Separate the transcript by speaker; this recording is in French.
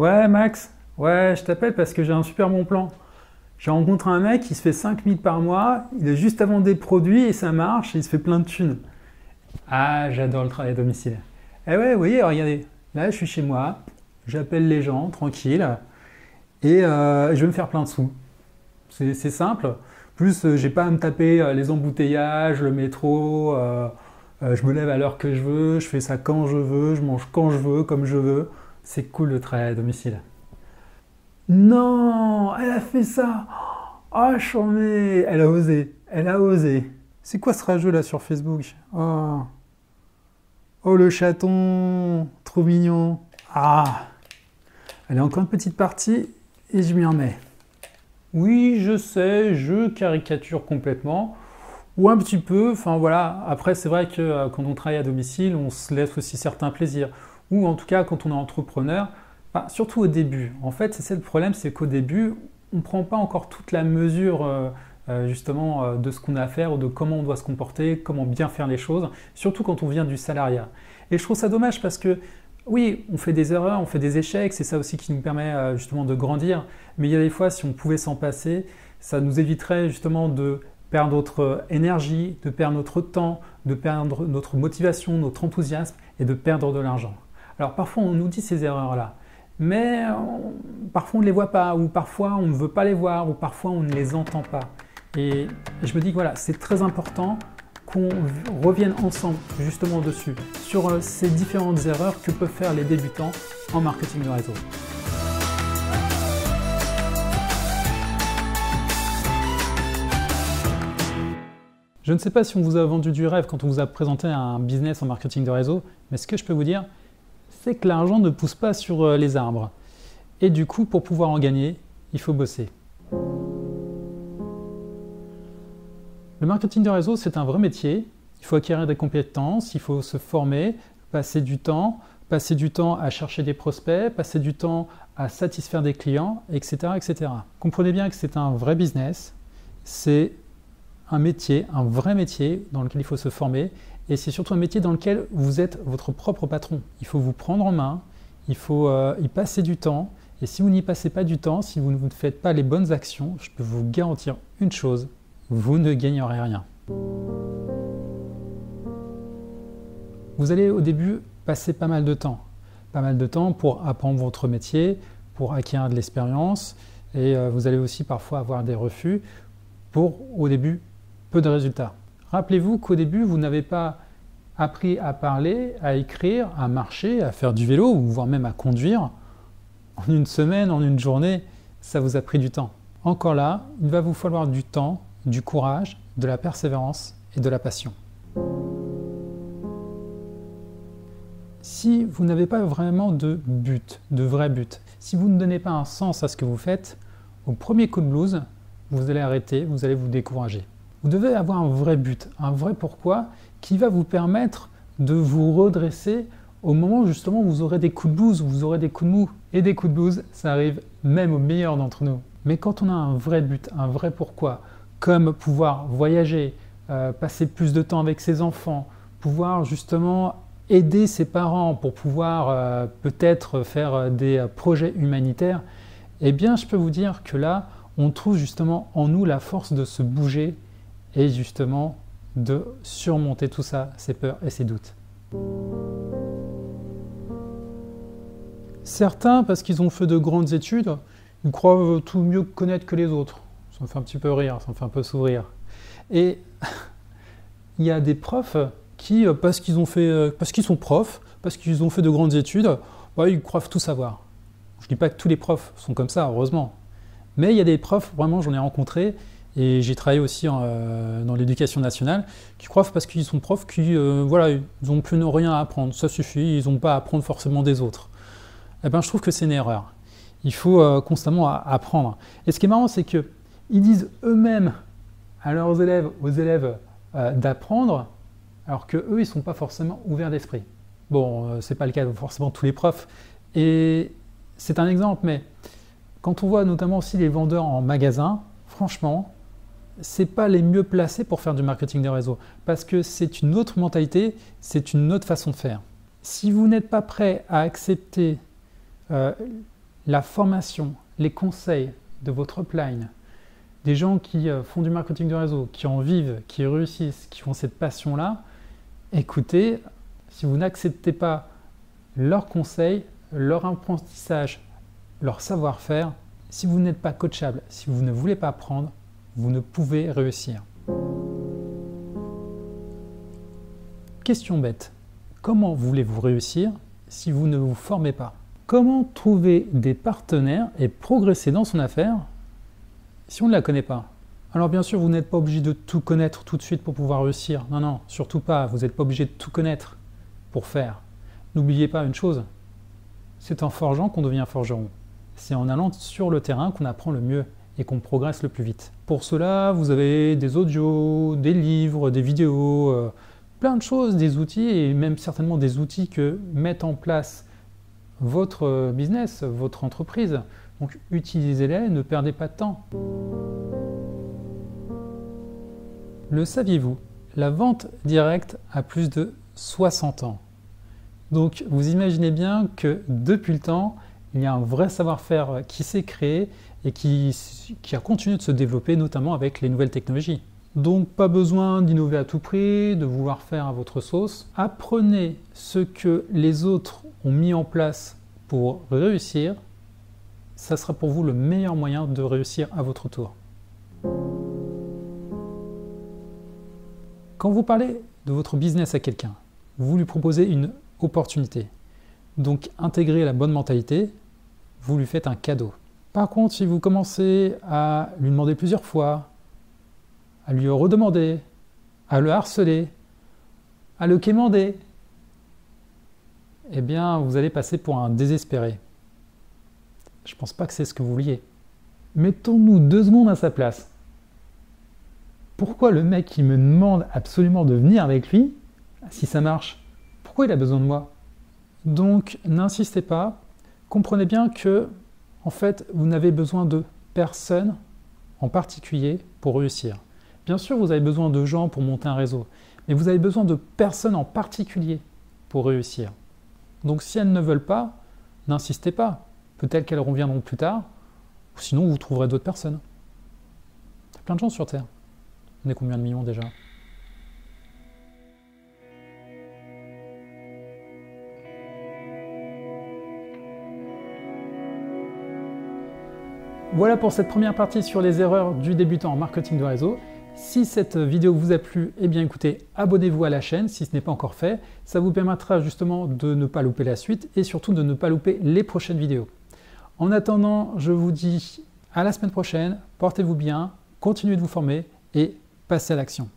Speaker 1: Ouais, Max, ouais, je t'appelle parce que j'ai un super bon plan. J'ai rencontré un mec, il se fait 5000 par mois, il est juste à vendre des produits et ça marche, et il se fait plein de thunes. Ah, j'adore le travail à domicile. Eh ouais, vous voyez, regardez, là je suis chez moi, j'appelle les gens, tranquille, et je vais me faire plein de sous. C'est simple. Plus, j'ai pas à me taper les embouteillages, le métro, je me lève à l'heure que je veux, je fais ça quand je veux, je mange quand je veux, comme je veux. C'est cool le travail à domicile. Non, elle a fait ça. Ah, chambé, elle a osé, elle a osé. C'est quoi ce rageux là sur Facebook? Oh, oh le chaton, trop mignon. Ah, allez, encore une petite partie et je m'y remets. Oui, je sais, je caricature complètement, ou un petit peu, enfin voilà. Après, c'est vrai que quand on travaille à domicile, on se laisse aussi certains plaisirs. Ou en tout cas, quand on est entrepreneur, bah, surtout au début. En fait, c'est ça le problème, c'est qu'au début, on ne prend pas encore toute la mesure justement de ce qu'on a à faire ou de comment on doit se comporter, comment bien faire les choses, surtout quand on vient du salariat. Et je trouve ça dommage parce que oui, on fait des erreurs, on fait des échecs, c'est ça aussi qui nous permet justement de grandir. Mais il y a des fois, si on pouvait s'en passer, ça nous éviterait justement de perdre notre énergie, de perdre notre temps, de perdre notre motivation, notre enthousiasme et de perdre de l'argent. Alors parfois, on nous dit ces erreurs-là, mais parfois on ne les voit pas, ou parfois on ne veut pas les voir, ou parfois on ne les entend pas. Et je me dis que voilà, c'est très important qu'on revienne ensemble justement dessus, sur ces différentes erreurs que peuvent faire les débutants en marketing de réseau. Je ne sais pas si on vous a vendu du rêve quand on vous a présenté un business en marketing de réseau, mais ce que je peux vous dire, c'est que l'argent ne pousse pas sur les arbres. Et du coup, pour pouvoir en gagner, il faut bosser. Le marketing de réseau, c'est un vrai métier. Il faut acquérir des compétences, il faut se former, passer du temps à chercher des prospects, passer du temps à satisfaire des clients, etc., etc. Comprenez bien que c'est un vrai business, c'est un métier, un vrai métier dans lequel il faut se former, et c'est surtout un métier dans lequel vous êtes votre propre patron. Il faut vous prendre en main, il faut y passer du temps, et si vous n'y passez pas du temps, si vous ne faites pas les bonnes actions, je peux vous garantir une chose, vous ne gagnerez rien. Vous allez au début passer pas mal de temps pour apprendre votre métier, pour acquérir de l'expérience, et vous allez aussi parfois avoir des refus pour, au début, peu de résultats. Rappelez-vous qu'au début, vous n'avez pas appris à parler, à écrire, à marcher, à faire du vélo, ou voire même à conduire. En une semaine, en une journée, ça vous a pris du temps. Encore là, il va vous falloir du temps, du courage, de la persévérance et de la passion. Si vous n'avez pas vraiment de but, de vrai but, si vous ne donnez pas un sens à ce que vous faites, au premier coup de blues, vous allez arrêter, vous allez vous décourager. Vous devez avoir un vrai but, un vrai pourquoi qui va vous permettre de vous redresser au moment où justement vous aurez des coups de blues, vous aurez des coups de mou. Et des coups de blues, ça arrive même aux meilleurs d'entre nous. Mais quand on a un vrai but, un vrai pourquoi, comme pouvoir voyager, passer plus de temps avec ses enfants, pouvoir justement aider ses parents pour pouvoir peut-être faire des projets humanitaires, eh bien je peux vous dire que là, on trouve justement en nous la force de se bouger et justement de surmonter tout ça, ses peurs et ses doutes. Certains, parce qu'ils ont fait de grandes études, ils croient tout mieux connaître que les autres. Ça me fait un petit peu rire, ça me fait un peu sourire. Et il y a des profs qui, parce qu'ils sont profs, parce qu'ils ont fait de grandes études, bah, ils croient tout savoir. Je ne dis pas que tous les profs sont comme ça, heureusement. Mais il y a des profs, vraiment, j'en ai rencontré, et j'ai travaillé aussi dans l'éducation nationale, qui croient parce qu'ils sont profs voilà, ils n'ont plus rien à apprendre, ça suffit, ils n'ont pas à apprendre forcément des autres. Eh ben, je trouve que c'est une erreur. Il faut constamment apprendre. Et ce qui est marrant, c'est qu'ils disent eux-mêmes à leurs élèves, aux élèves d'apprendre, alors qu'eux, ils ne sont pas forcément ouverts d'esprit. Bon, ce n'est pas le cas de forcément tous les profs. Et c'est un exemple, mais quand on voit notamment aussi les vendeurs en magasin, franchement, ce n'est pas les mieux placés pour faire du marketing de réseau, parce que c'est une autre mentalité, c'est une autre façon de faire. Si vous n'êtes pas prêt à accepter la formation, les conseils de votre upline, des gens qui font du marketing de réseau, qui en vivent, qui réussissent, qui ont cette passion-là, écoutez, si vous n'acceptez pas leurs conseils, leur apprentissage, leur savoir-faire, si vous n'êtes pas coachable, si vous ne voulez pas apprendre, vous ne pouvez réussir. Question bête, comment voulez-vous réussir si vous ne vous formez pas? Comment trouver des partenaires et progresser dans son affaire si on ne la connaît pas? Alors bien sûr, vous n'êtes pas obligé de tout connaître tout de suite pour pouvoir réussir. Non, non, surtout pas. Vous n'êtes pas obligé de tout connaître pour faire. N'oubliez pas une chose, c'est en forgeant qu'on devient forgeron. C'est en allant sur le terrain qu'on apprend le mieux et qu'on progresse le plus vite. Pour cela, vous avez des audios, des livres, des vidéos, plein de choses, des outils et même certainement des outils que mettent en place votre business, votre entreprise. Donc utilisez-les, ne perdez pas de temps. Le saviez-vous? La vente directe a plus de 60 ans. Donc vous imaginez bien que depuis le temps, il y a un vrai savoir-faire qui s'est créé et qui a continué de se développer, notamment avec les nouvelles technologies. Donc pas besoin d'innover à tout prix, de vouloir faire à votre sauce. Apprenez ce que les autres ont mis en place pour réussir. Ça sera pour vous le meilleur moyen de réussir à votre tour. Quand vous parlez de votre business à quelqu'un, vous lui proposez une opportunité. Donc intégrez la bonne mentalité, vous lui faites un cadeau. Par contre, si vous commencez à lui demander plusieurs fois, à lui redemander, à le harceler, à le quémander, eh bien vous allez passer pour un désespéré. Je ne pense pas que c'est ce que vous vouliez. Mettons-nous 2 secondes à sa place. Pourquoi le mec qui me demande absolument de venir avec lui, si ça marche, pourquoi il a besoin de moi? Donc n'insistez pas, comprenez bien que en fait vous n'avez besoin de personne en particulier pour réussir. Bien sûr vous avez besoin de gens pour monter un réseau, mais vous avez besoin de personne en particulier pour réussir. Donc si elles ne veulent pas, n'insistez pas. Peut-être qu'elles reviendront plus tard, ou sinon vous trouverez d'autres personnes. Il y a plein de gens sur Terre. On est combien de millions déjà? Voilà pour cette première partie sur les erreurs du débutant en marketing de réseau. Si cette vidéo vous a plu, eh bien écoutez, abonnez-vous à la chaîne si ce n'est pas encore fait. Ça vous permettra justement de ne pas louper la suite et surtout de ne pas louper les prochaines vidéos. En attendant, je vous dis à la semaine prochaine, portez-vous bien, continuez de vous former et passez à l'action.